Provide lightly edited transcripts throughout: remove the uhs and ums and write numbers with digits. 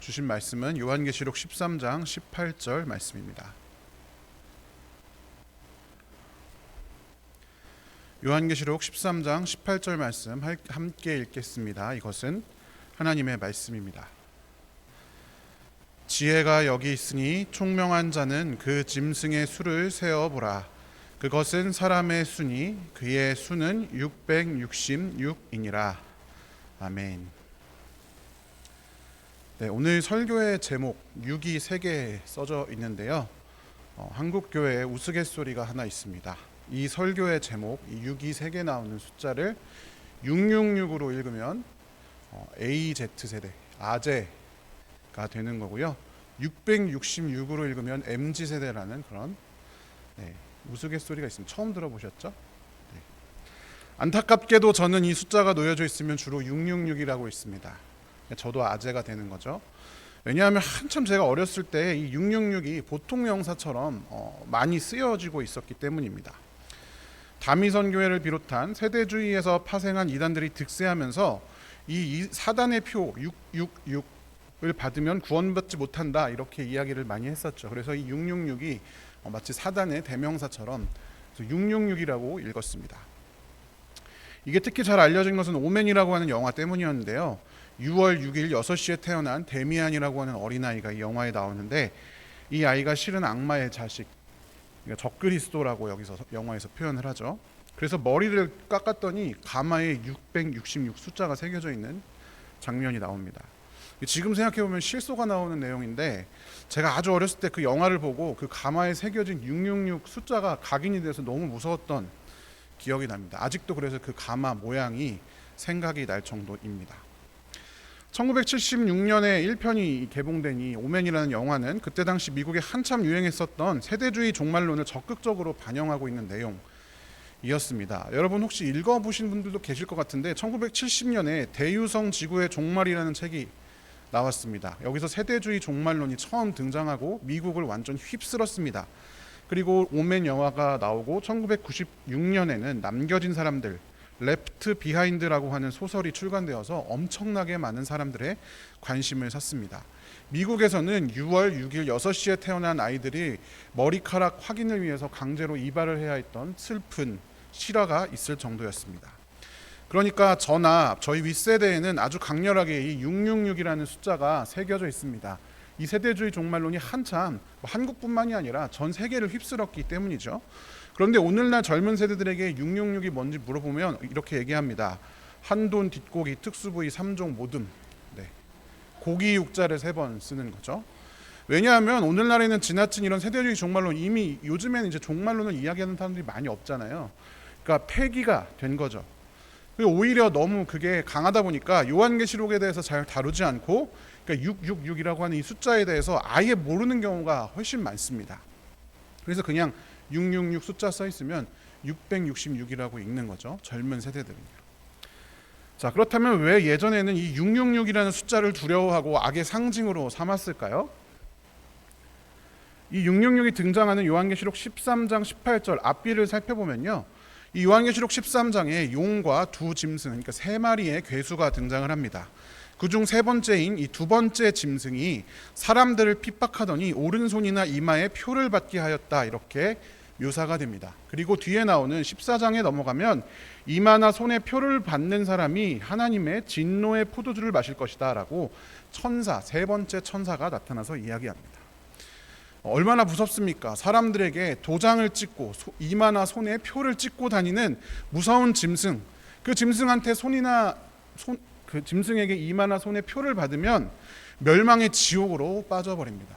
주신 말씀은 요한계시록 13장 18절 말씀입니다. 요한계시록 13장 18절 말씀 함께 읽겠습니다. 이것은 하나님의 말씀입니다. 지혜가 여기 있으니 총명한 자는 그 짐승의 수를 세어보라. 그것은 사람의 수니 그의 수는 666이니라. 아멘. 네, 오늘 설교의 제목 6이 3개 써져 있는데요. 한국교회에 우스갯소리가 하나 있습니다. 이 설교의 제목, 이 6이 3개 나오는 숫자를 666으로 읽으면 AZ세대, 아재가 되는 거고요. 666으로 읽으면 MZ세대라는 그런 우스갯소리가 있습니다. 처음 들어보셨죠? 네. 안타깝게도 저는 이 숫자가 놓여져 있으면 주로 666이라고 있습니다. 저도 아재가 되는 거죠. 왜냐하면 한참 제가 어렸을 때 이 666이 보통 명사처럼 많이 쓰여지고 있었기 때문입니다. 다미선 교회를 비롯한 세대주의에서 파생한 이단들이 득세하면서 이 사단의 표 666을 받으면 구원받지 못한다 이렇게 이야기를 많이 했었죠. 그래서 이 666이 마치 사단의 대명사처럼 666이라고 읽었습니다. 이게 특히 잘 알려진 것은 오맨이라고 하는 영화 때문이었는데요. 6월 6일 6시에 태어난 데미안이라고 하는 어린아이가 이 영화에 나오는데 이 아이가 실은 악마의 자식, 그러니까 적그리스도라고 여기서 영화에서 표현을 하죠. 그래서 머리를 깎았더니 가마에 666 숫자가 새겨져 있는 장면이 나옵니다. 지금 생각해보면 실소가 나오는 내용인데 제가 아주 어렸을 때 그 영화를 보고 그 가마에 새겨진 666 숫자가 각인이 돼서 너무 무서웠던 기억이 납니다. 아직도 그래서 그 가마 모양이 생각이 날 정도입니다. 1976년에 1편이 개봉된 이 오맨이라는 영화는 그때 당시 미국에 한참 유행했었던 세대주의 종말론을 적극적으로 반영하고 있는 내용이었습니다. 여러분 혹시 읽어보신 분들도 계실 것 같은데 1970년에 대유성 지구의 종말이라는 책이 나왔습니다. 여기서 세대주의 종말론이 처음 등장하고 미국을 완전 휩쓸었습니다. 그리고 오맨 영화가 나오고 1996년에는 남겨진 사람들 레프트 비하인드라고 하는 소설이 출간되어서 엄청나게 많은 사람들의 관심을 샀습니다. 미국에서는 6월 6일 6시에 태어난 아이들이 머리카락 확인을 위해서 강제로 이발을 해야 했던 슬픈 실화가 있을 정도였습니다. 그러니까 저나 저희 윗세대에는 아주 강렬하게 이 666이라는 숫자가 새겨져 있습니다. 이 세대주의 종말론이 한참 한국뿐만이 아니라 전 세계를 휩쓸었기 때문이죠. 그런데 오늘날 젊은 세대들에게 666이 뭔지 물어보면 이렇게 얘기합니다. 한돈, 뒷고기, 특수부위, 3종 모듬. 네. 고기 육자를 3번 쓰는 거죠. 왜냐하면 오늘날에는 지나친 이런 세대주의 종말론, 이미 요즘에는 이제 종말론을 이야기하는 사람들이 많이 없잖아요. 그러니까 폐기가 된 거죠. 오히려 너무 그게 강하다 보니까 요한계시록에 대해서 잘 다루지 않고 그러니까 666이라고 하는 이 숫자에 대해서 아예 모르는 경우가 훨씬 많습니다. 그래서 그냥 666 숫자 써 있으면 666이라고 읽는 거죠. 젊은 세대들은요. 자, 그렇다면 왜 예전에는 이 666이라는 숫자를 두려워하고 악의 상징으로 삼았을까요? 이 666이 등장하는 요한계시록 13장 18절 앞뒤를 살펴보면요. 이 요한계시록 13장에 용과 두 짐승, 그러니까 3마리의 괴수가 등장을 합니다. 그중 3번째인 이 2번째 짐승이 사람들을 핍박하더니 오른손이나 이마에 표를 받게 하였다 이렇게 묘사가 됩니다. 그리고 뒤에 나오는 14장에 넘어가면 이마나 손에 표를 받는 사람이 하나님의 진노의 포도주를 마실 것이다 라고 천사, 3번째 천사가 나타나서 이야기합니다. 얼마나 무섭습니까? 사람들에게 도장을 찍고 이마나 손에 표를 찍고 다니는 무서운 짐승. 그 짐승한테 그 짐승에게 이마나 손에 표를 받으면 멸망의 지옥으로 빠져버립니다.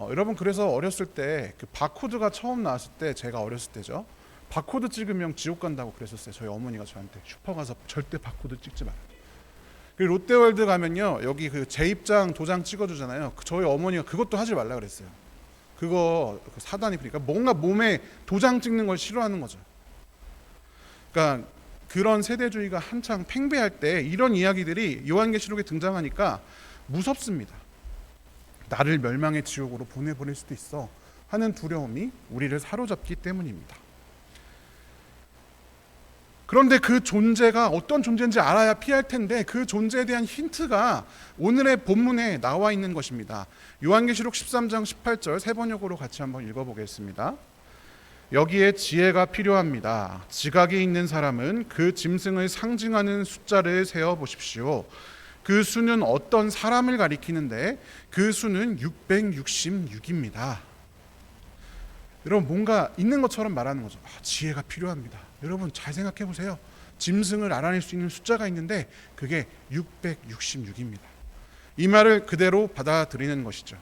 여러분 그래서 어렸을 때 그 바코드가 처음 나왔을 때 제가 어렸을 때죠. 바코드 찍으면 지옥 간다고 그랬었어요. 저희 어머니가 저한테 슈퍼 가서 절대 바코드 찍지 마라. 그리고 롯데월드 가면요 여기 그 재입장 도장 찍어주잖아요. 저희 어머니가 그것도 하지 말라 그랬어요. 그거 사단이 그러니까 뭔가 몸에 도장 찍는 걸 싫어하는 거죠. 그러니까 그런 세대주의가 한창 팽배할 때 이런 이야기들이 요한계시록에 등장하니까 무섭습니다. 나를 멸망의 지옥으로 보내버릴 수도 있어 하는 두려움이 우리를 사로잡기 때문입니다. 그런데 그 존재가 어떤 존재인지 알아야 피할 텐데 그 존재에 대한 힌트가 오늘의 본문에 나와 있는 것입니다. 요한계시록 13장 18절 세 번역으로 같이 한번 읽어보겠습니다. 여기에 지혜가 필요합니다. 지각이 있는 사람은 그 짐승을 상징하는 숫자를 세어 보십시오. 그 수는 어떤 사람을 가리키는데 그 수는 666입니다. 여러분, 뭔가 있는 것처럼 말하는 거죠. 지혜가 필요합니다. 여러분, 잘 생각해 보세요. 짐승을 알아낼 수 있는 숫자가 있는데 그게 666입니다. 이 말을 그대로 받아들이는 것이죠.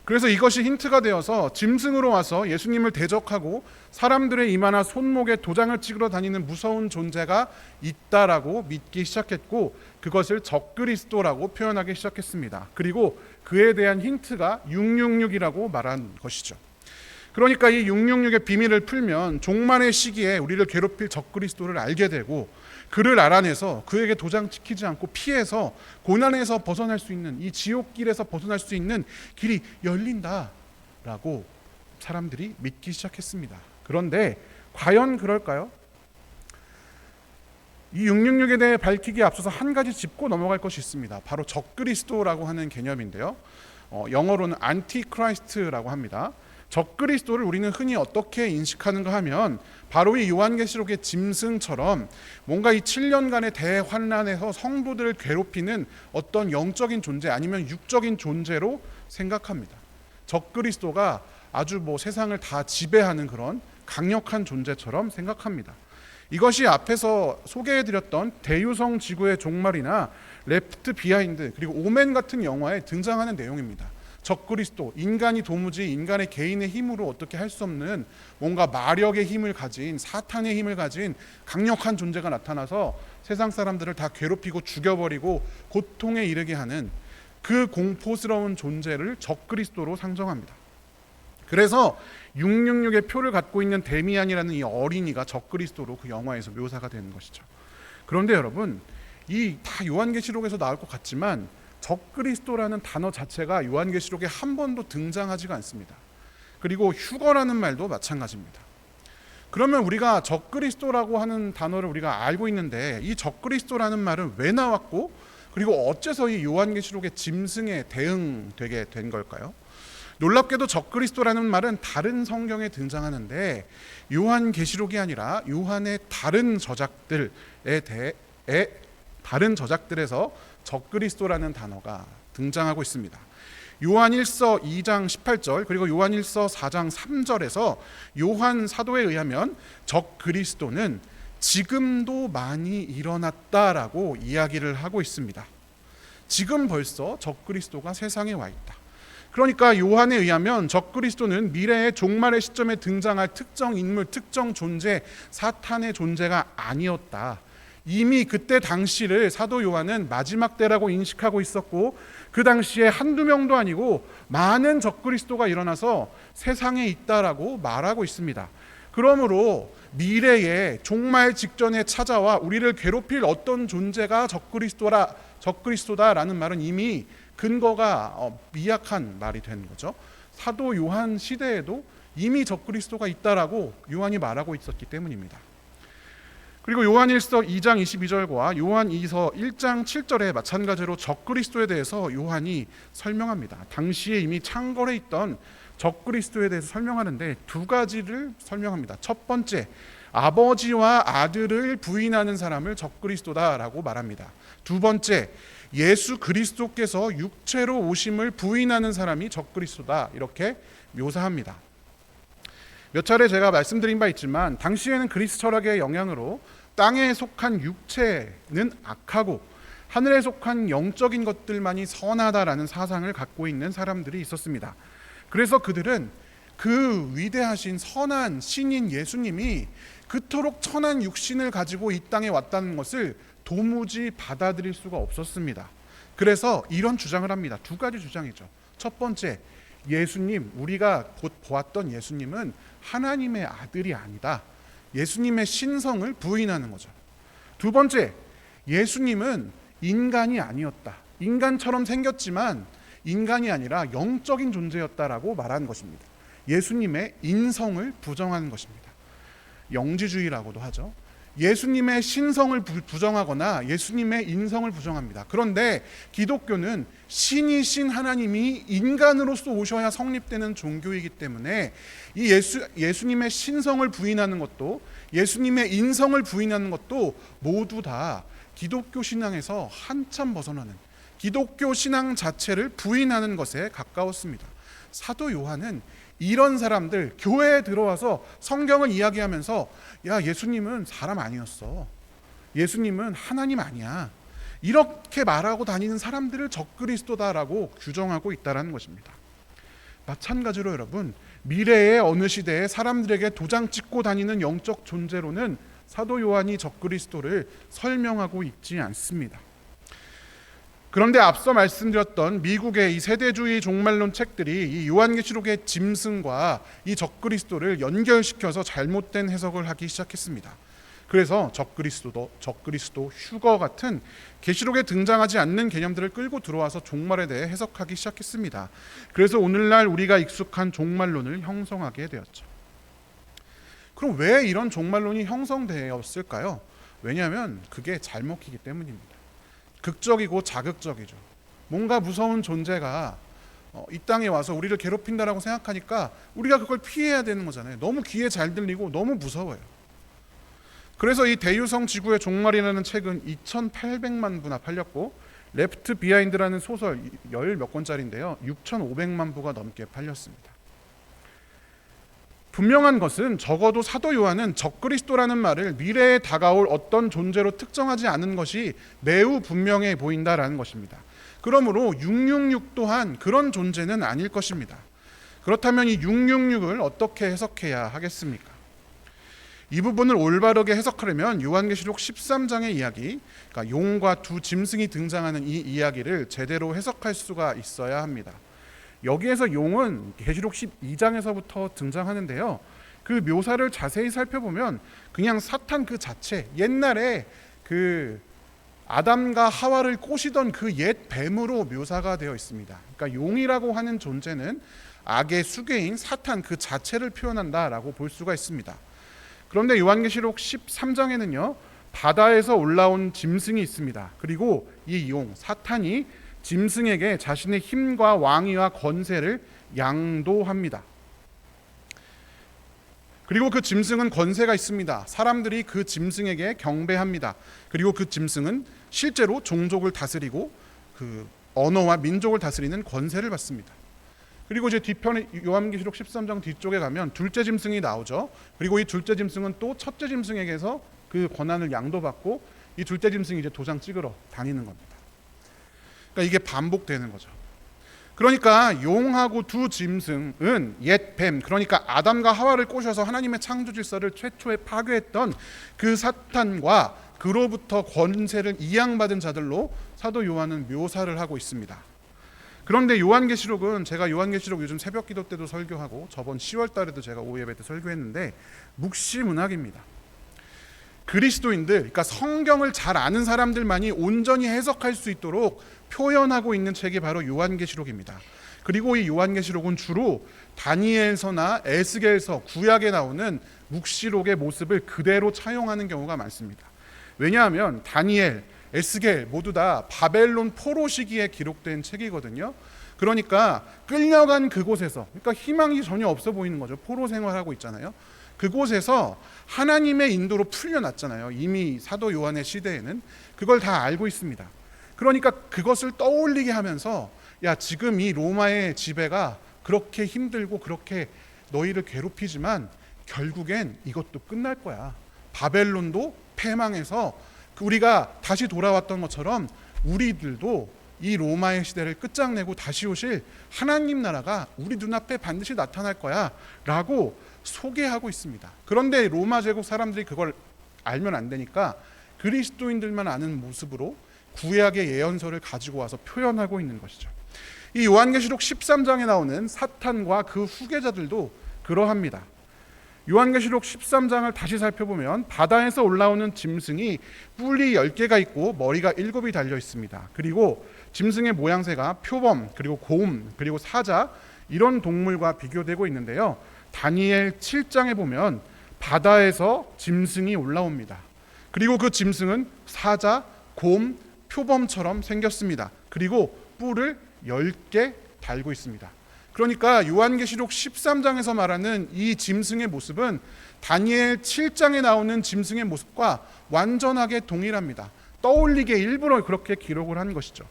그래서 이것이 힌트가 되어서 짐승으로 와서 예수님을 대적하고 사람들의 이마나 손목에 도장을 찍으러 다니는 무서운 존재가 있다라고 믿기 시작했고, 그것을 적그리스도라고 표현하기 시작했습니다. 그리고 그에 대한 힌트가 666이라고 말한 것이죠. 그러니까 이 666의 비밀을 풀면 종말의 시기에 우리를 괴롭힐 적그리스도를 알게 되고, 그를 알아내서 그에게 도장 찍히지 않고 피해서 고난에서 벗어날 수 있는, 이 지옥길에서 벗어날 수 있는 길이 열린다라고 사람들이 믿기 시작했습니다. 그런데 과연 그럴까요? 이 666에 대해 밝히기에 앞서서 한 가지 짚고 넘어갈 것이 있습니다. 바로 적그리스도라고 하는 개념인데요. 영어로는 안티크라이스트라고 합니다. 적그리스도를 우리는 흔히 어떻게 인식하는가 하면 바로 이 요한계시록의 짐승처럼 뭔가 이 7년간의 대환란에서 성도들을 괴롭히는 어떤 영적인 존재 아니면 육적인 존재로 생각합니다. 적그리스도가 아주 세상을 다 지배하는 그런 강력한 존재처럼 생각합니다. 이것이 앞에서 소개해드렸던 대유성 지구의 종말이나 레프트 비하인드 그리고 오멘 같은 영화에 등장하는 내용입니다. 적그리스도, 인간이 도무지 인간의 개인의 힘으로 어떻게 할 수 없는 뭔가 마력의 힘을 가진, 사탄의 힘을 가진 강력한 존재가 나타나서 세상 사람들을 다 괴롭히고 죽여버리고 고통에 이르게 하는 그 공포스러운 존재를 적그리스도로 상정합니다. 그래서 666의 표를 갖고 있는 데미안이라는 이 어린이가 적그리스도로 그 영화에서 묘사가 되는 것이죠. 그런데 여러분, 이 다 요한계시록에서 나올 것 같지만 적그리스도라는 단어 자체가 요한계시록에 한 번도 등장하지가 않습니다. 그리고 휴거라는 말도 마찬가지입니다. 그러면 우리가 적그리스도라고 하는 단어를 우리가 알고 있는데 이 적그리스도라는 말은 왜 나왔고, 그리고 어째서 이 요한계시록의 짐승에 대응되게 된 걸까요? 놀랍게도 적그리스도라는 말은 다른 성경에 등장하는데 요한계시록이 아니라 요한의 다른 저작들에서 적그리스도라는 단어가 등장하고 있습니다. 요한 1서 2장 18절 그리고 요한 1서 4장 3절에서 요한 사도에 의하면 적그리스도는 지금도 많이 일어났다라고 이야기를 하고 있습니다. 지금 벌써 적그리스도가 세상에 와 있다. 그러니까 요한에 의하면 적그리스도는 미래의 종말의 시점에 등장할 특정 인물, 특정 존재, 사탄의 존재가 아니었다. 이미 그때 당시를 사도 요한은 마지막 때라고 인식하고 있었고, 그 당시에 한두 명도 아니고 많은 적그리스도가 일어나서 세상에 있다라고 말하고 있습니다. 그러므로 미래에 종말 직전에 찾아와 우리를 괴롭힐 어떤 존재가 적그리스도다라는 말은 이미 근거가 미약한 말이 되는 거죠. 사도 요한 시대에도 이미 적그리스도가 있다라고 요한이 말하고 있었기 때문입니다. 그리고 요한 1서 2장 22절과 요한 2서 1장 7절에 마찬가지로 적그리스도에 대해서 요한이 설명합니다. 당시에 이미 창궐해 있던 적그리스도에 대해서 설명하는데 두 가지를 설명합니다. 첫 번째, 아버지와 아들을 부인하는 사람을 적그리스도다라고 말합니다. 두 번째, 예수 그리스도께서 육체로 오심을 부인하는 사람이 적그리스도다, 이렇게 묘사합니다. 몇 차례 제가 말씀드린 바 있지만 당시에는 그리스 철학의 영향으로 땅에 속한 육체는 악하고 하늘에 속한 영적인 것들만이 선하다라는 사상을 갖고 있는 사람들이 있었습니다. 그래서 그들은 그 위대하신 선한 신인 예수님이 그토록 천한 육신을 가지고 이 땅에 왔다는 것을 도무지 받아들일 수가 없었습니다. 그래서 이런 주장을 합니다. 두 가지 주장이죠. 첫 번째, 예수님, 우리가 곧 보았던 예수님은 하나님의 아들이 아니다. 예수님의 신성을 부인하는 거죠. 두 번째, 예수님은 인간이 아니었다. 인간처럼 생겼지만 인간이 아니라 영적인 존재였다라고 말하는 것입니다. 예수님의 인성을 부정하는 것입니다. 영지주의라고도 하죠. 예수님의 신성을 부정하거나 예수님의 인성을 부정합니다. 그런데 기독교는 신이신 하나님이 인간으로서 오셔야 성립되는 종교이기 때문에 이 예수님의 신성을 부인하는 것도 예수님의 인성을 부인하는 것도 모두 다 기독교 신앙에서 한참 벗어나는, 기독교 신앙 자체를 부인하는 것에 가까웠습니다. 사도 요한은 이런 사람들, 교회에 들어와서 성경을 이야기하면서 야, 예수님은 사람 아니었어, 예수님은 하나님 아니야, 이렇게 말하고 다니는 사람들을 적그리스도다라고 규정하고 있다는 것입니다. 마찬가지로 여러분, 미래의 어느 시대에 사람들에게 도장 찍고 다니는 영적 존재로는 사도 요한이 적그리스도를 설명하고 있지 않습니다. 그런데 앞서 말씀드렸던 미국의 이 세대주의 종말론 책들이 이 요한계시록의 짐승과 이 적그리스도를 연결시켜서 잘못된 해석을 하기 시작했습니다. 그래서 적그리스도, 휴거 같은 계시록에 등장하지 않는 개념들을 끌고 들어와서 종말에 대해 해석하기 시작했습니다. 그래서 오늘날 우리가 익숙한 종말론을 형성하게 되었죠. 그럼 왜 이런 종말론이 형성되었을까요? 왜냐하면 그게 잘 먹히기 때문입니다. 극적이고 자극적이죠. 뭔가 무서운 존재가 이 땅에 와서 우리를 괴롭힌다라고 생각하니까 우리가 그걸 피해야 되는 거잖아요. 너무 귀에 잘 들리고 너무 무서워요. 그래서 이 대유성 지구의 종말이라는 책은 2,800만 부나 팔렸고, 레프트 비하인드라는 소설 10몇 권짜리인데요, 6,500만 부가 넘게 팔렸습니다. 분명한 것은 적어도 사도 요한은 적그리스도라는 말을 미래에 다가올 어떤 존재로 특정하지 않은 것이 매우 분명해 보인다라는 것입니다. 그러므로 666 또한 그런 존재는 아닐 것입니다. 그렇다면 이 666을 어떻게 해석해야 하겠습니까? 이 부분을 올바르게 해석하려면 요한계시록 13장의 이야기, 그러니까 용과 두 짐승이 등장하는 이 이야기를 제대로 해석할 수가 있어야 합니다. 여기에서 용은 계시록 12장에서부터 등장하는데요, 그 묘사를 자세히 살펴보면 그냥 사탄 그 자체, 옛날에 그 아담과 하와를 꼬시던 그 옛 뱀으로 묘사가 되어 있습니다. 그러니까 용이라고 하는 존재는 악의 수괴인 사탄 그 자체를 표현한다라고 볼 수가 있습니다. 그런데 요한계시록 13장에는요, 바다에서 올라온 짐승이 있습니다. 그리고 이 용, 사탄이 짐승에게 자신의 힘과 왕위와 권세를 양도합니다. 그리고 그 짐승은 권세가 있습니다. 사람들이 그 짐승에게 경배합니다. 그리고 그 짐승은 실제로 종족을 다스리고 그 언어와 민족을 다스리는 권세를 받습니다. 그리고 이제 뒤편에 요한계시록 13장 뒤쪽에 가면 둘째 짐승이 나오죠. 그리고 이 둘째 짐승은 또 첫째 짐승에게서 그 권한을 양도받고 이 둘째 짐승이 이제 도장 찍으러 다니는 겁니다. 그러니까 이게 반복되는 거죠. 그러니까 용하고 두 짐승은 옛 뱀, 그러니까 아담과 하와를 꼬셔서 하나님의 창조 질서를 최초에 파괴했던 그 사탄과 그로부터 권세를 이양받은 자들로 사도 요한은 묘사를 하고 있습니다. 그런데 요한계시록은, 제가 요한계시록 요즘 새벽 기도 때도 설교하고 저번 10월 달에도 제가 오후 예배 때 설교했는데 묵시문학입니다. 그리스도인들, 그러니까 성경을 잘 아는 사람들만이 온전히 해석할 수 있도록 표현하고 있는 책이 바로 요한계시록입니다. 그리고 이 요한계시록은 주로 다니엘서나 에스겔서, 구약에 나오는 묵시록의 모습을 그대로 차용하는 경우가 많습니다. 왜냐하면 다니엘, 에스겔 모두 다 바벨론 포로 시기에 기록된 책이거든요. 그러니까 끌려간 그곳에서, 그러니까 희망이 전혀 없어 보이는 거죠. 포로 생활하고 있잖아요. 그곳에서 하나님의 인도로 풀려났잖아요. 이미 사도 요한의 시대에는 그걸 다 알고 있습니다. 그러니까 그것을 떠올리게 하면서, 야, 지금 이 로마의 지배가 그렇게 힘들고 그렇게 너희를 괴롭히지만 결국엔 이것도 끝날 거야. 바벨론도 패망해서 우리가 다시 돌아왔던 것처럼 우리들도 이 로마의 시대를 끝장내고 다시 오실 하나님 나라가 우리 눈앞에 반드시 나타날 거야 라고 소개하고 있습니다. 그런데 로마 제국 사람들이 그걸 알면 안 되니까 그리스도인들만 아는 모습으로 구약의 예언서를 가지고 와서 표현하고 있는 것이죠. 이 요한계시록 13장에 나오는 사탄과 그 후계자들도 그러합니다. 요한계시록 13장을 다시 살펴보면 바다에서 올라오는 짐승이 뿔이 10개가 있고 머리가 7이 달려 있습니다. 그리고 짐승의 모양새가 표범, 그리고 곰, 그리고 사자, 이런 동물과 비교되고 있는데요, 다니엘 7장에 보면 바다에서 짐승이 올라옵니다. 그리고 그 짐승은 사자, 곰, 표범처럼 생겼습니다. 그리고 뿔을 10개 달고 있습니다. 그러니까 요한계시록 13장에서 말하는 이 짐승의 모습은 다니엘 7장에 나오는 짐승의 모습과 완전하게 동일합니다. 떠올리게 일부러 그렇게 기록을 한 것이죠.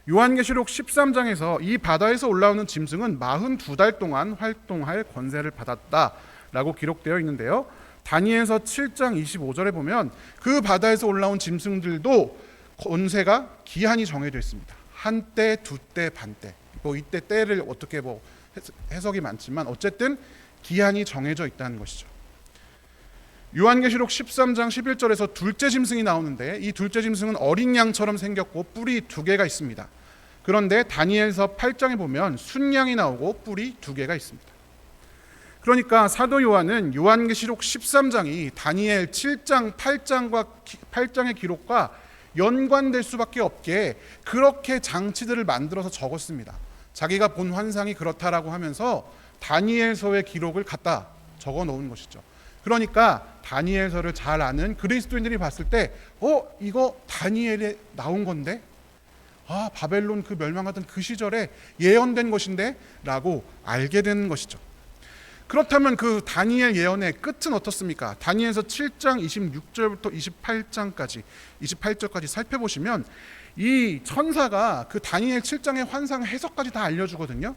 요한계시록 13장에서 이 바다에서 올라오는 짐승은 42달 동안 활동할 권세를 받았다라고 기록되어 있는데요. 다니엘서 7장 25절에 보면 그 바다에서 올라온 짐승들도 권세가 기한이 정해져 있습니다. 한때, 두때, 반때. 이때 때를 어떻게 해석이 많지만 어쨌든 기한이 정해져 있다는 것이죠. 요한계시록 13장 11절에서 둘째 짐승이 나오는데 이 둘째 짐승은 어린 양처럼 생겼고 뿔이 2개가 있습니다. 그런데 다니엘서 8장에 보면 순양이 나오고 뿔이 2개가 있습니다. 그러니까 사도 요한은 요한계시록 13장이 다니엘 7장 8장의 기록과 연관될 수밖에 없게 그렇게 장치들을 만들어서 적었습니다. 자기가 본 환상이 그렇다라고 하면서 다니엘서의 기록을 갖다 적어 놓은 것이죠. 그러니까 다니엘서를 잘 아는 그리스도인들이 봤을 때 이거 다니엘에 나온 건데, 바벨론 그 멸망하던 그 시절에 예언된 것인데 라고 알게 되는 것이죠. 그렇다면 그 다니엘 예언의 끝은 어떻습니까? 다니엘서 7장 26절부터 28절까지 살펴보시면 이 천사가 그 다니엘 7장의 환상 해석까지 다 알려주거든요.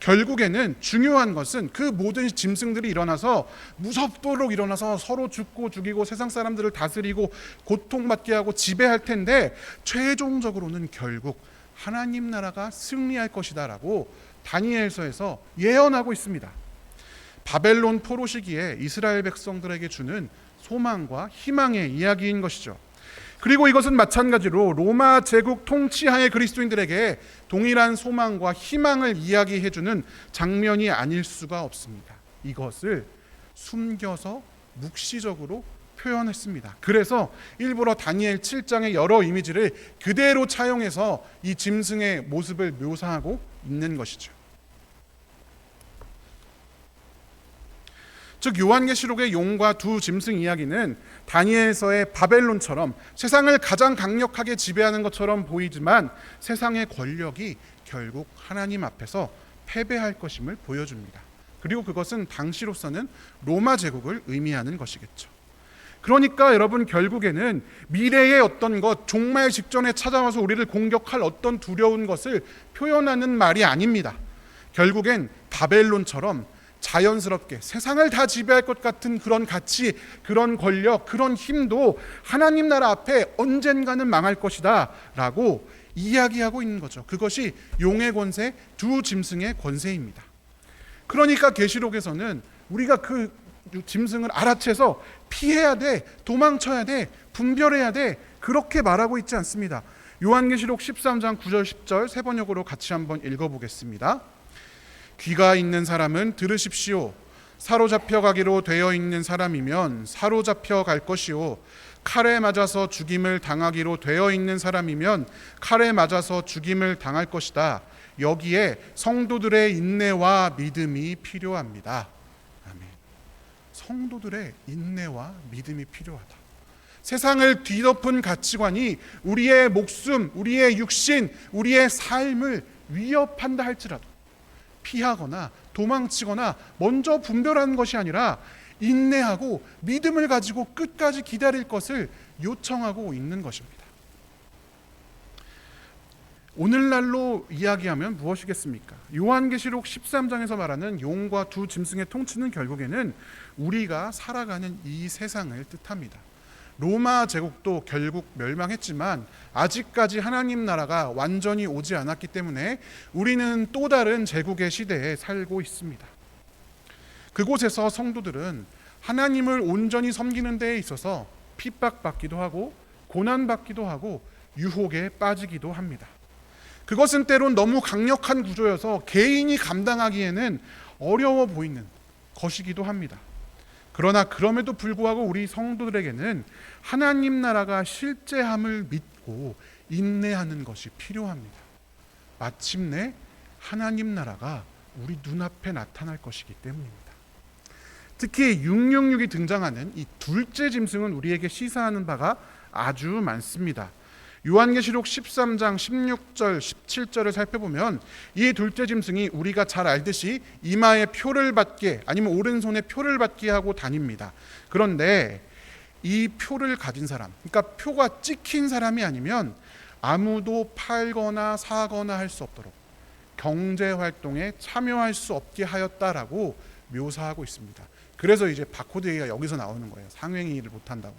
결국에는 중요한 것은 그 모든 짐승들이 일어나서 무섭도록 일어나서 서로 죽고 죽이고 세상 사람들을 다스리고 고통받게 하고 지배할 텐데 최종적으로는 결국 하나님 나라가 승리할 것이다 라고 다니엘서에서 예언하고 있습니다. 바벨론 포로 시기에 이스라엘 백성들에게 주는 소망과 희망의 이야기인 것이죠. 그리고 이것은 마찬가지로 로마 제국 통치하에 그리스도인들에게 동일한 소망과 희망을 이야기해주는 장면이 아닐 수가 없습니다. 이것을 숨겨서 묵시적으로 표현했습니다. 그래서 일부러 다니엘 7장의 여러 이미지를 그대로 차용해서 이 짐승의 모습을 묘사하고 있는 것이죠. 즉 요한계시록의 용과 두 짐승 이야기는 다니엘서의 바벨론처럼 세상을 가장 강력하게 지배하는 것처럼 보이지만 세상의 권력이 결국 하나님 앞에서 패배할 것임을 보여줍니다. 그리고 그것은 당시로서는 로마 제국을 의미하는 것이겠죠. 그러니까 여러분 결국에는 미래의 어떤 것, 종말 직전에 찾아와서 우리를 공격할 어떤 두려운 것을 표현하는 말이 아닙니다. 결국엔 바벨론처럼 자연스럽게 세상을 다 지배할 것 같은 그런 가치, 그런 권력, 그런 힘도 하나님 나라 앞에 언젠가는 망할 것이다 라고 이야기하고 있는 거죠. 그것이 용의 권세, 두 짐승의 권세입니다. 그러니까 계시록에서는 우리가 그 짐승을 알아채서 피해야 돼, 도망쳐야 돼, 분별해야 돼, 그렇게 말하고 있지 않습니다. 요한계시록 13장 9절 10절 세 번역으로 같이 한번 읽어보겠습니다. 귀가 있는 사람은 들으십시오. 사로잡혀 가기로 되어 있는 사람이면 사로잡혀 갈 것이요, 칼에 맞아서 죽임을 당하기로 되어 있는 사람이면 칼에 맞아서 죽임을 당할 것이다. 여기에 성도들의 인내와 믿음이 필요합니다. 아멘. 성도들의 인내와 믿음이 필요하다. 세상을 뒤덮은 가치관이 우리의 목숨, 우리의 육신, 우리의 삶을 위협한다 할지라도 피하거나 도망치거나 먼저 분별하는 것이 아니라 인내하고 믿음을 가지고 끝까지 기다릴 것을 요청하고 있는 것입니다. 오늘날로 이야기하면 무엇이겠습니까? 요한계시록 13장에서 말하는 용과 두 짐승의 통치는 결국에는 우리가 살아가는 이 세상을 뜻합니다. 로마 제국도 결국 멸망했지만 아직까지 하나님 나라가 완전히 오지 않았기 때문에 우리는 또 다른 제국의 시대에 살고 있습니다. 그곳에서 성도들은 하나님을 온전히 섬기는 데에 있어서 핍박받기도 하고 고난받기도 하고 유혹에 빠지기도 합니다. 그것은 때론 너무 강력한 구조여서 개인이 감당하기에는 어려워 보이는 것이기도 합니다. 그러나 그럼에도 불구하고 우리 성도들에게는 하나님 나라가 실제함을 믿고 인내하는 것이 필요합니다. 마침내 하나님 나라가 우리 눈앞에 나타날 것이기 때문입니다. 특히 666이 등장하는 이 둘째 짐승은 우리에게 시사하는 바가 아주 많습니다. 요한계시록 13장 16절 17절을 살펴보면 이 둘째 짐승이 우리가 잘 알듯이 이마에 표를 받게 아니면 오른손에 표를 받게 하고 다닙니다. 그런데 이 표를 가진 사람, 그러니까 표가 찍힌 사람이 아니면 아무도 팔거나 사거나 할 수 없도록 경제활동에 참여할 수 없게 하였다라고 묘사하고 있습니다. 그래서 이제 바코드 얘기가 여기서 나오는 거예요. 상행위를 못한다고.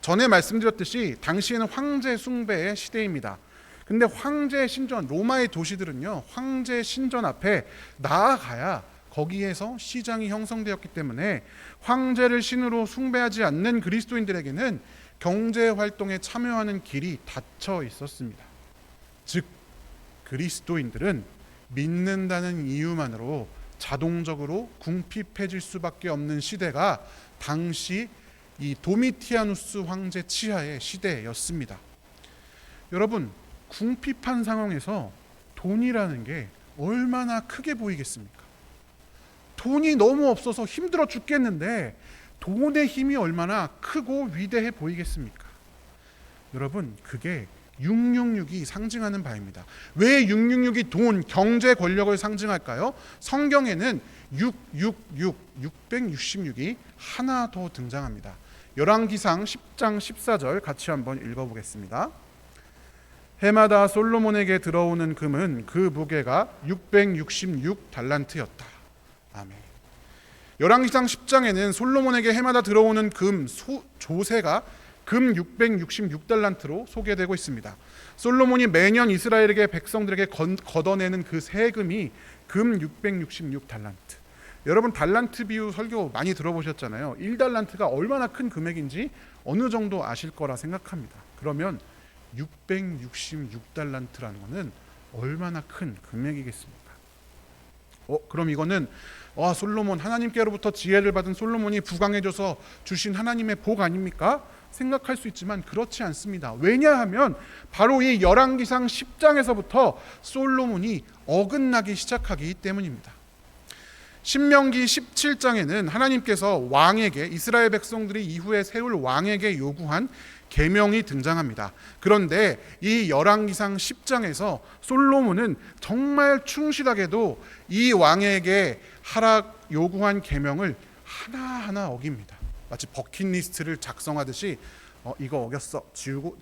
전에 말씀드렸듯이 당시에는 황제 숭배의 시대입니다. 근데 황제 신전, 로마의 도시들은요, 황제 신전 앞에 나아가야 거기에서 시장이 형성되었기 때문에 황제를 신으로 숭배하지 않는 그리스도인들에게는 경제 활동에 참여하는 길이 닫혀 있었습니다. 즉 그리스도인들은 믿는다는 이유만으로 자동적으로 궁핍해질 수밖에 없는 시대가 당시 이 도미티아누스 황제 치하의 시대였습니다. 여러분, 궁핍한 상황에서 돈이라는 게 얼마나 크게 보이겠습니까? 돈이 너무 없어서 힘들어 죽겠는데 돈의 힘이 얼마나 크고 위대해 보이겠습니까? 여러분, 그게 666이 상징하는 바입니다. 왜 666이 돈, 경제, 권력을 상징할까요? 성경에는 666이 하나 더 등장합니다. 열왕기상 10장 14절 같이 한번 읽어보겠습니다. 해마다 솔로몬에게 들어오는 금은 그 무게가 666달란트였다. 아멘. 열왕기상 10장에는 솔로몬에게 해마다 들어오는 금 조세가 금 666달란트로 소개되고 있습니다. 솔로몬이 매년 이스라엘에게 백성들에게 걷어내는 그 세금이 금 666달란트. 여러분, 달란트 비유 설교 많이 들어보셨잖아요. 1달란트가 얼마나 큰 금액인지 어느 정도 아실 거라 생각합니다. 그러면 666달란트라는 것은 얼마나 큰 금액이겠습니까? 그럼 이거는 솔로몬, 하나님께로부터 지혜를 받은 솔로몬이 부강해져서 주신 하나님의 복 아닙니까? 생각할 수 있지만 그렇지 않습니다. 왜냐하면 바로 이 열왕기상 10장에서부터 솔로몬이 어긋나기 시작하기 때문입니다. 신명기 17장에는 하나님께서 왕에게, 이스라엘 백성들이 이후에 세울 왕에게 요구한 계명이 등장합니다. 그런데 이 열왕기상 10장에서 솔로몬은 정말 충실하게도 이 왕에게 하라 요구한 계명을 하나하나 어깁니다. 마치 버킷리스트를 작성하듯이 이거 어겼어, 지우고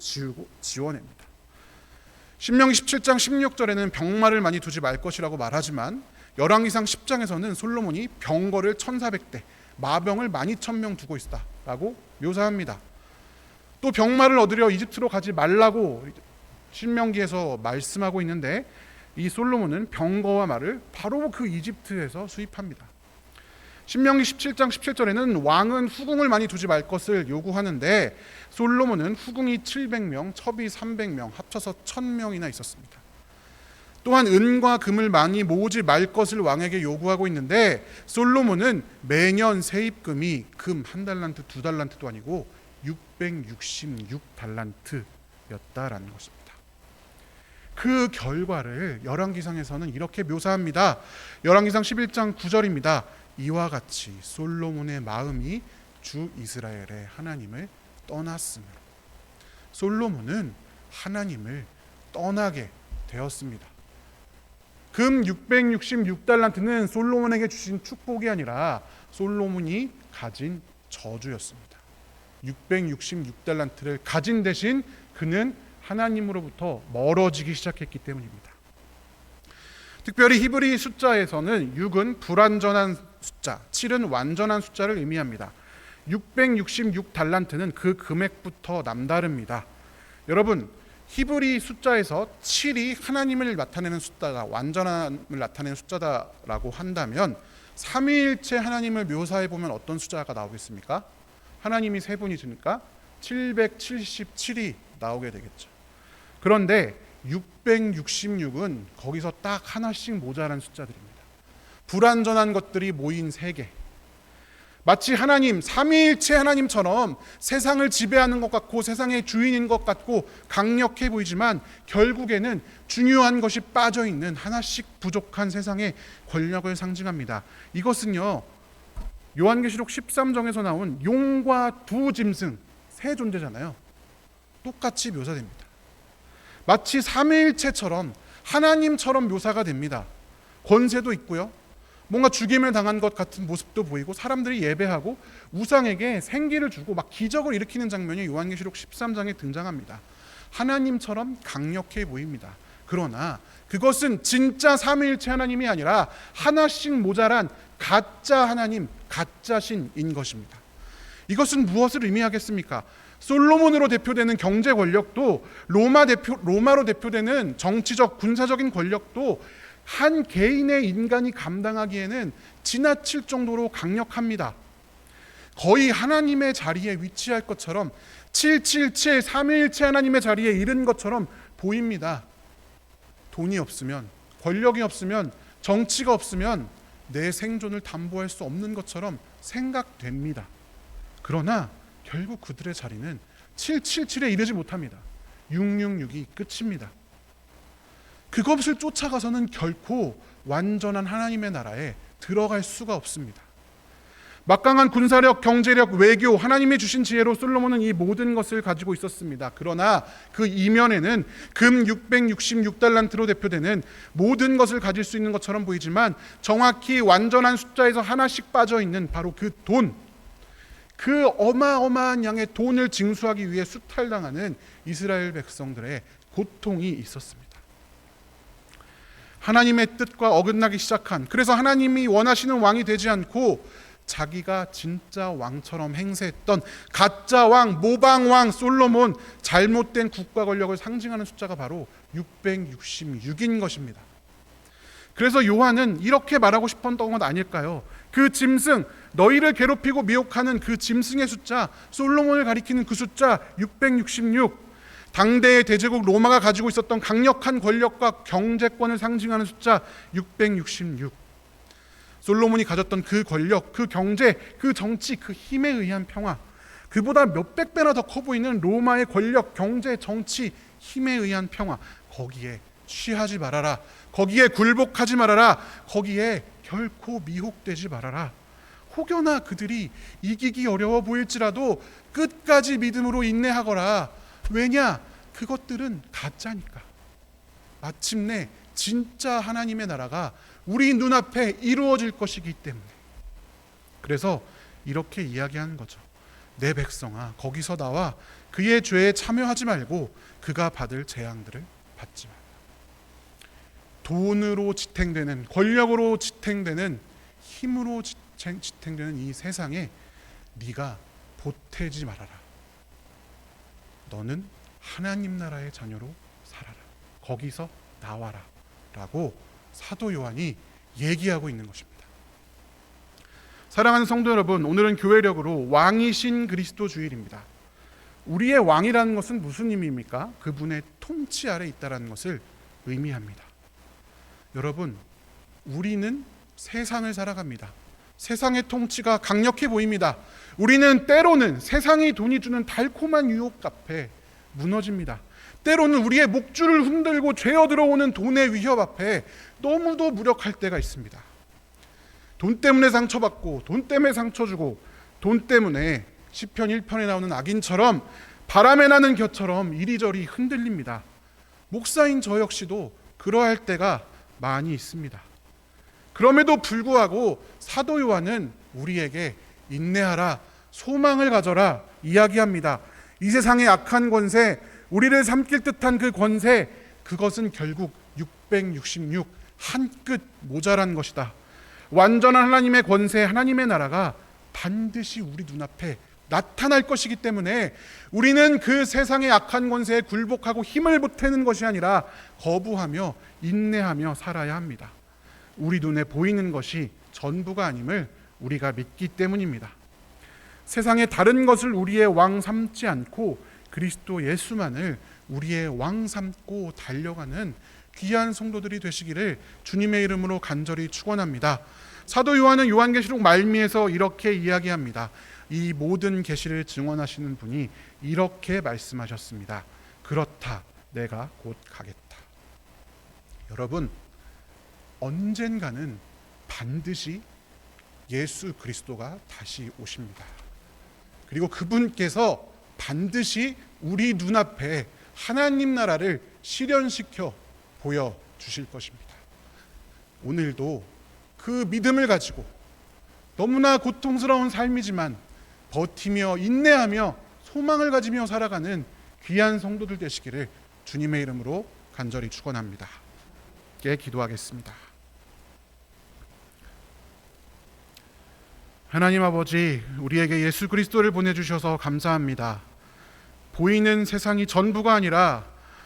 지워냅니다. 신명기 17장 16절에는 병마를 많이 두지 말 것이라고 말하지만 열왕기상 10장에서는 솔로몬이 병거를 1400대, 마병을 12000명 두고 있다라고 묘사합니다. 또 병마를 얻으려 이집트로 가지 말라고 신명기에서 말씀하고 있는데 이 솔로몬은 병거와 말을 바로 그 이집트에서 수입합니다. 신명기 17장 17절에는 왕은 후궁을 많이 두지 말 것을 요구하는데 솔로몬은 후궁이 700명, 첩이 300명, 합쳐서 1000명이나 있었습니다. 또한 은과 금을 많이 모으지 말 것을 왕에게 요구하고 있는데 솔로몬은 매년 세입금이 금 1달란트, 2달란트도 아니고 666달란트였다라는 것입니다. 그 결과를 열왕기상에서는 이렇게 묘사합니다. 열왕기상 11장 9절입니다. 이와 같이 솔로몬의 마음이 주 이스라엘의 하나님을 떠났으므로. 솔로몬은 하나님을 떠나게 되었습니다. 금 666달란트는 솔로몬에게 주신 축복이 아니라 솔로몬이 가진 저주였습니다. 666달란트를 가진 대신 그는 하나님으로부터 멀어지기 시작했기 때문입니다. 특별히 히브리 숫자에서는 6은 불완전한 숫자, 7은 완전한 숫자를 의미합니다. 666달란트는 그 금액부터 남다릅니다. 여러분, 히브리 숫자에서 7이 하나님을 나타내는 숫자다, 완전함을 나타내는 숫자다라고 한다면 삼위일체 하나님을 묘사해 보면 어떤 숫자가 나오겠습니까? 하나님이 세 분이시니까 777이 나오게 되겠죠. 그런데 666은 거기서 딱 하나씩 모자란 숫자들입니다. 불완전한 것들이 모인 3개. 마치 하나님, 삼위일체 하나님처럼 세상을 지배하는 것 같고 세상의 주인인 것 같고 강력해 보이지만 결국에는 중요한 것이 빠져있는 하나씩 부족한 세상의 권력을 상징합니다. 이것은요, 요한계시록 13장에서 나온 용과 두 짐승, 세 존재잖아요. 똑같이 묘사됩니다. 마치 삼위일체처럼 하나님처럼 묘사가 됩니다. 권세도 있고요. 뭔가 죽임을 당한 것 같은 모습도 보이고 사람들이 예배하고 우상에게 생기를 주고 막 기적을 일으키는 장면이 요한계시록 13장에 등장합니다. 하나님처럼 강력해 보입니다. 그러나 그것은 진짜 삼위일체 하나님이 아니라 하나씩 모자란 가짜 하나님, 가짜 신인 것입니다. 이것은 무엇을 의미하겠습니까? 솔로몬으로 대표되는 경제 권력도 로마로 대표되는 정치적 군사적인 권력도 한 개인의 인간이 감당하기에는 지나칠 정도로 강력합니다. 거의 하나님의 자리에 위치할 것처럼 777 삼위일체 하나님의 자리에 이른 것처럼 보입니다. 돈이 없으면, 권력이 없으면, 정치가 없으면 내 생존을 담보할 수 없는 것처럼 생각됩니다. 그러나 결국 그들의 자리는 777에 이르지 못합니다. 666이 끝입니다. 그것을 쫓아가서는 결코 완전한 하나님의 나라에 들어갈 수가 없습니다. 막강한 군사력, 경제력, 외교, 하나님이 주신 지혜로 솔로몬은 이 모든 것을 가지고 있었습니다. 그러나 그 이면에는 금 666달란트로 대표되는 모든 것을 가질 수 있는 것처럼 보이지만 정확히 완전한 숫자에서 하나씩 빠져 있는 바로 그 돈, 그 어마어마한 양의 돈을 징수하기 위해 수탈당하는 이스라엘 백성들의 고통이 있었습니다. 하나님의 뜻과 어긋나기 시작한, 그래서 하나님이 원하시는 왕이 되지 않고 자기가 진짜 왕처럼 행세했던 가짜 왕, 모방 왕 솔로몬, 잘못된 국가 권력을 상징하는 숫자가 바로 666인 것입니다. 그래서 요한은 이렇게 말하고 싶었던 건 아닐까요? 그 짐승, 너희를 괴롭히고 미혹하는 그 짐승의 숫자, 솔로몬을 가리키는 그 숫자 666, 당대의 대제국 로마가 가지고 있었던 강력한 권력과 경제권을 상징하는 숫자 666. 솔로몬이 가졌던 그 권력, 그 경제, 그 정치, 그 힘에 의한 평화, 그보다 몇백 배나 더 커 보이는 로마의 권력, 경제, 정치, 힘에 의한 평화, 거기에 취하지 말아라. 거기에 굴복하지 말아라. 거기에 결코 미혹되지 말아라. 혹여나 그들이 이기기 어려워 보일지라도 끝까지 믿음으로 인내하거라. 왜냐? 그것들은 가짜니까. 마침내 진짜 하나님의 나라가 우리 눈앞에 이루어질 것이기 때문에. 그래서 이렇게 이야기하는 거죠. 내 백성아, 거기서 나와 그의 죄에 참여하지 말고 그가 받을 재앙들을 받지 말라. 돈으로 지탱되는, 권력으로 지탱되는, 힘으로 지탱되는 이 세상에 네가 보태지 말아라. 너는 하나님 나라의 자녀로 살아라. 거기서 나와라. 라고 사도 요한이 얘기하고 있는 것입니다. 사랑하는 성도 여러분, 오늘은 교회력으로 왕이신 그리스도 주일입니다. 우리의 왕이라는 것은 무슨 의미입니까? 그분의 통치 아래 있다는 것을 의미합니다. 여러분, 우리는 세상을 살아갑니다. 세상의 통치가 강력해 보입니다. 우리는 때로는 세상의 돈이 주는 달콤한 유혹 앞에 무너집니다. 때로는 우리의 목줄을 흔들고 죄어 들어오는 돈의 위협 앞에 너무도 무력할 때가 있습니다. 돈 때문에 상처받고, 돈 때문에 상처 주고, 돈 때문에 시편 1편에 나오는 악인처럼, 바람에 나는 겨처럼 이리저리 흔들립니다. 목사인 저 역시도 그러할 때가 많이 있습니다. 그럼에도 불구하고 사도 요한은 우리에게 인내하라, 소망을 가져라 이야기합니다. 이 세상의 악한 권세, 우리를 삼킬 듯한 그 권세, 그것은 결국 666, 한 끗 모자란 것이다. 완전한 하나님의 권세, 하나님의 나라가 반드시 우리 눈앞에 나타날 것이기 때문에 우리는 그 세상의 악한 권세에 굴복하고 힘을 보태는 것이 아니라 거부하며 인내하며 살아야 합니다. 우리 눈에 보이는 것이 전부가 아님을 우리가 믿기 때문입니다. 세상의 다른 것을 우리의 왕 삼지 않고 그리스도 예수만을 우리의 왕 삼고 달려가는 귀한 성도들이 되시기를 주님의 이름으로 간절히 축원합니다. 사도 요한은 요한계시록 말미에서 이렇게 이야기합니다. 이 모든 계시를 증언하시는 분이 이렇게 말씀하셨습니다. 그렇다, 내가 곧 가겠다. 여러분, 언젠가는 반드시 예수 그리스도가 다시 오십니다. 그리고 그분께서 반드시 우리 눈앞에 하나님 나라를 실현시켜 보여주실 것입니다. 오늘도 그 믿음을 가지고 너무나 고통스러운 삶이지만 버티며 인내하며 소망을 가지며 살아가는 귀한 성도들 되시기를 주님의 이름으로 간절히 축원합니다. 함께 기도하겠습니다. 하나님 아버지, 우리에게 예수 그리스도를 보내주셔서 감사합니다. 보이는 세상이 전부가 아니라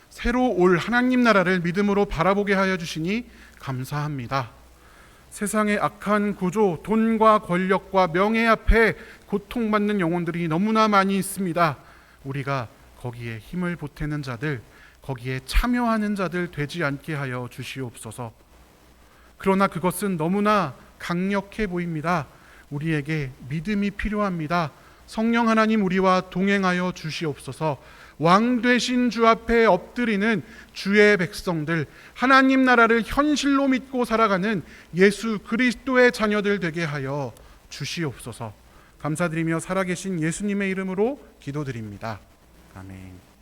새로 올 하나님 나라를 믿음으로 바라보게 하여 주시니 감사합니다. 세상의 악한 구조, 돈과 권력과 명예 앞에 고통받는 영혼들이 너무나 많이 있습니다. 우리가 거기에 힘을 보태는 자들, 거기에 참여하는 자들 되지 않게 하여 주시옵소서. 그러나 그것은 너무나 강력해 보입니다. 우리에게 믿음이 필요합니다. 성령 하나님 우리와 동행하여 주시옵소서. 왕 되신 주 앞에 엎드리는 주의 백성들, 하나님 나라를 현실로 믿고 살아가는 예수 그리스도의 자녀들 되게 하여 주시옵소서. 감사드리며 살아계신 예수님의 이름으로 기도드립니다. 아멘.